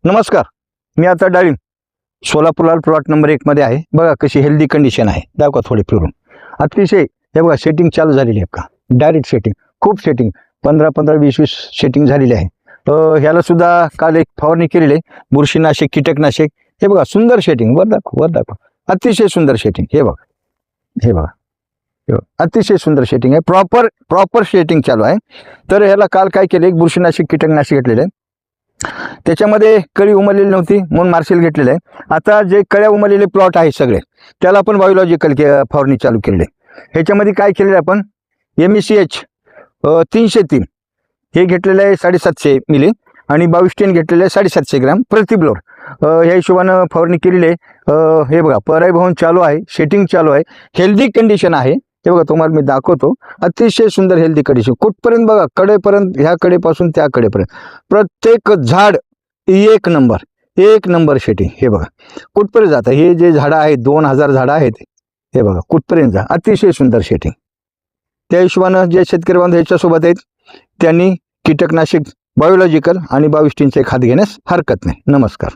नमस्कार. मी आता डाळिंब सोलापूरला प्लॉट नंबर 1 मध्ये आहे. बघा कशी हेल्दी कंडिशन आहे. दाखवा थोडी फिरून. अतिशय हे बघा सेटिंग चालू झालेली आहे का, डायरेक्ट सेटिंग, खूप सेटिंग 15 20 सेटिंग झालेली आहे. ह्याला सुद्धा काल एक फवारणी केलेली आहे, बुरशीनाशक कीटकनाशक. हे बघा सुंदर सेटिंग, वर दाखवा अतिशय सुंदर सेटिंग. हे बघा हे बघा अतिशय सुंदर सेटिंग आहे. प्रॉपर सेटिंग चालू आहे. तर ह्याला काल काय केलं, एक बुरशीनाशक कीटकनाशक घेतलेलं आहे. त्याच्यामध्ये कळी उमरलेली नव्हती म्हणून मार्शल घेतलेलं आहे. आता जे कळ्या उमरलेले प्लॉट आहे सगळे, त्याला आपण बायोलॉजिकल फवारणी चालू केलेली आहे. ह्याच्यामध्ये काय केलेलं आहे आपण, MECH 303 हे घेतलेलं आहे 750 मिली आणि 2210 घेतलेलं आहे 750 ग्रॅम प्रति ब्लोर. ह्या हिशोबानं फवारणी केलेली आहे. हे बघा परागीभवन चालू आहे, सेटिंग चालू आहे, हेल्दी कंडिशन आहे. हे बघा तुम्हाला मी दाखवतो, अतिशय सुंदर हेल्दी कंडिशन. कुठपर्यंत बघा, कडेपर्यंत, ह्या कडेपासून त्या कडेपर्यंत प्रत्येक झाड एक नंबर सेटिंग. हे बघा कुठपर्यंत जातं, हे जे झाडं आहेत 2000 झाडं आहेत, हे बघा कुठपर्यंत जा, अतिशय सुंदर सेटिंग. त्या हिशोबानं जे शेतकरी बांधव ह्याच्यासोबत आहेत त्यांनी कीटकनाशक बायोलॉजिकल आणि 2210 खात घेण्यास हरकत नाही. नमस्कार.